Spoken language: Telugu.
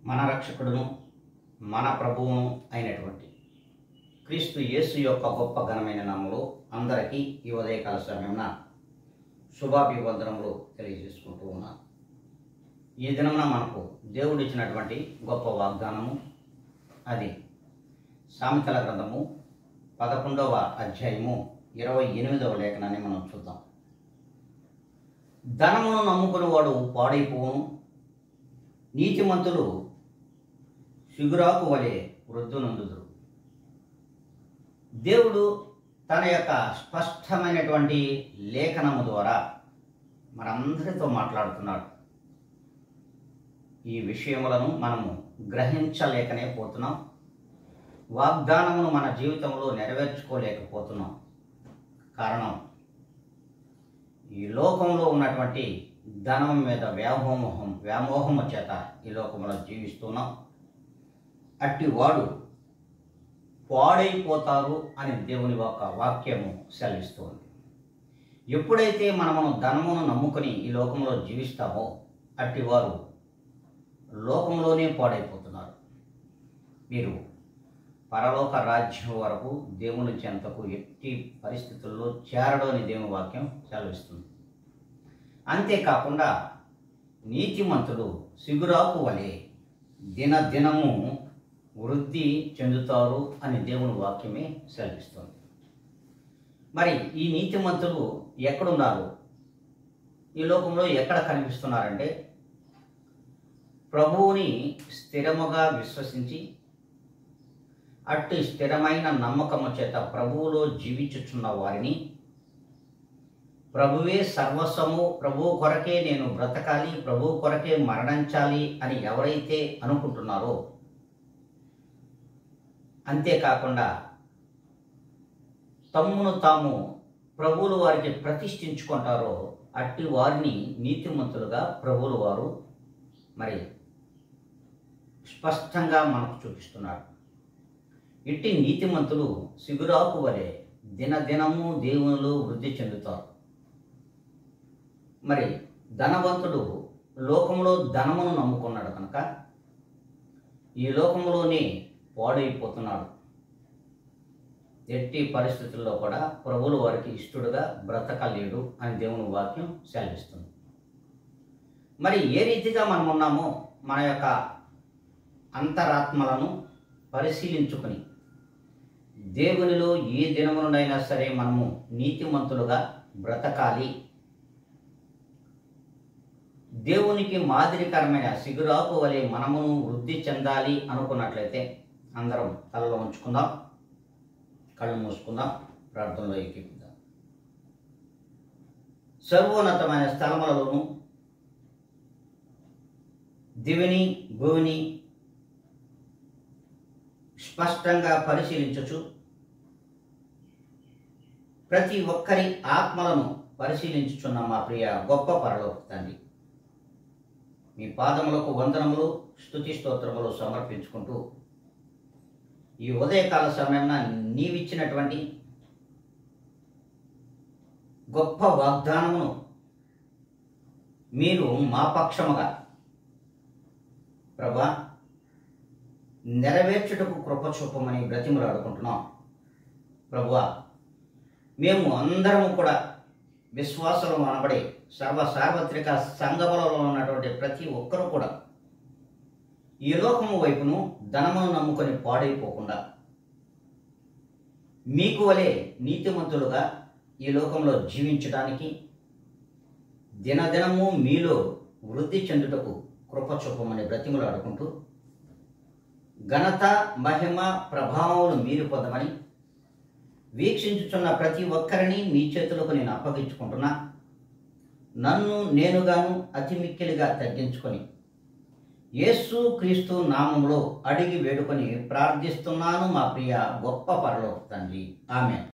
మన రక్షకుడును మన ప్రభువును అయినటువంటి క్రీస్తు యేసు యొక్క గొప్ప ఘనమైన నామములో అందరికీ ఈ ఉదయకాల సమయమున శుభాభివందనములు తెలియజేసుకుంటూ ఉన్నాను. ఈ దినమున మనకు దేవుడు ఇచ్చినటువంటి గొప్ప వాగ్దానము, అది సామెతల గ్రంథము 11వ అధ్యాయము 28వ లేఖనాన్ని మనం చూద్దాం. ధనమును నమ్ముకుని వాడు పాడైపోవును, నీతిమంతులు సిగురాకు వలె వృద్ధునందుదురు. దేవుడు తన యొక్క స్పష్టమైనటువంటి లేఖనము ద్వారా మనందరితో మాట్లాడుతున్నాడు. ఈ విషయములను మనము గ్రహించలేకనే పోతున్నాం. వాగ్దానమును మన జీవితంలో నెరవేర్చుకోలేకపోతున్నాం. కారణం, ఈ లోకంలో ఉన్నటువంటి ధనం మీద వ్యామోహము చేత ఈ లోకంలో జీవిస్తున్నాం. అట్టి వాడు పాడైపోతారు అని దేవుని యొక్క వాక్యము సెలవిస్తుంది. ఎప్పుడైతే మనము ధనమును నమ్ముకొని ఈ లోకంలో జీవిస్తామో అట్టి వారు లోకంలోనే పాడైపోతున్నారు. మీరు పరలోక రాజ్యం వరకు దేవుని చెంతకు ఎట్టి పరిస్థితుల్లో చేరడం అని దేవుని వాక్యం సెలవిస్తుంది. అంతేకాకుండా నీతిమంతులు సిగురాకు వలె దినదినము వృద్ధి చెందుతారు అని దేవుని వాక్యమే సెలవిస్తుంది. మరి ఈ నీతిమంతులు ఎక్కడున్నారు? ఈ లోకంలో ఎక్కడ కనిపిస్తున్నారంటే, ప్రభువుని స్థిరముగా విశ్వసించి అట్టి స్థిరమైన నమ్మకము చేత ప్రభువులో జీవించుచున్న వారిని, ప్రభువే సర్వస్వము, ప్రభువు కొరకే నేను బ్రతకాలి, ప్రభువు కొరకే మరణించాలి అని ఎవరైతే అనుకుంటున్నారో, అంతేకాకుండా తమ్మును తాము ప్రభువులు వారికి ప్రతిష్ఠించుకుంటారో అట్టి వారిని నీతిమంతులుగా ప్రభువులు వారు మరి స్పష్టంగా మనకు చూపిస్తున్నారు. ఇట్టి నీతిమంతులు సిగురాకు వలె దినదినము దేవునిలో వృద్ధి చెందుతారు. మరి ధనవంతుడు లోకంలో ధనమును నమ్ముకున్నాడు కనుక ఈ లోకంలోనే పాడైపోతున్నాడు. ఎట్టి పరిస్థితుల్లో కూడా ప్రభువులు వారికి ఇష్టడుగా బ్రతకలేడు అని దేవుని వాక్యం సెలవిస్తుంది. మరి ఏ రీతిగా మనం ఉన్నామో మన యొక్క అంతరాత్మలను పరిశీలించుకొని దేవునిలో ఏ దినమునైనా సరే మనము నీతిమంతులుగా బ్రతకాలి, దేవునికి మాదిరికరమైన సిగురాకు వలె మనమును వృద్ధి చెందాలి అనుకున్నట్లయితే అందరం తలలో ఉంచుకుందాం, కళ్ళు మూసుకుందాం, ప్రార్థనలో ఎక్కిద్దాం. సర్వోన్నతమైన స్థలములలోను దివిని భూమిని స్పష్టంగా పరిశీలించచ్చు, ప్రతి ఒక్కరి ఆత్మలను పరిశీలించుచున్న మా ప్రియ గొప్ప పరలోక తండ్రి, మీ పాదములకు వందనములు, స్తుతి స్తోత్రములు సమర్పించుకుంటూ ఈ ఉదయకాల సమయంలో నీవిచ్చినటువంటి గొప్ప వాగ్దానమును మీరు మా పక్షముగా ప్రభా నెరవేర్చుటకు కృప చూపమని బ్రతిమలాడుకుంటున్నాం. ప్రభువా, మేము అందరము కూడా విశ్వాసము అనబడే సార్వత్రిక సంఘములలో ఉన్నటువంటి ప్రతి ఒక్కరూ కూడా ఈ లోకము వైపును ధనమును నమ్ముకొని పాడైపోకుండా మీకు వలె నీతిమంతులుగా ఈ లోకంలో జీవించడానికి దినదినము మీలో వృద్ధి చెందుటకు కృప చూపమని బ్రతిమలాడుకుంటూ ఘనత, మహిమ, ప్రభావములు మీరు పొందమని వీక్షించుచున్న ప్రతి ఒక్కరిని మీ చేతులకు నేను అప్పగించుకుంటున్నా. నన్ను నేనుగాను అతి మిక్కిలిగా తగ్గించుకొని యేసు క్రీస్తు నామములో అడిగి వేడుకొని ప్రార్థిస్తున్నాను మా ప్రియ గొప్ప పరలోక తండ్రి. ఆమేన్.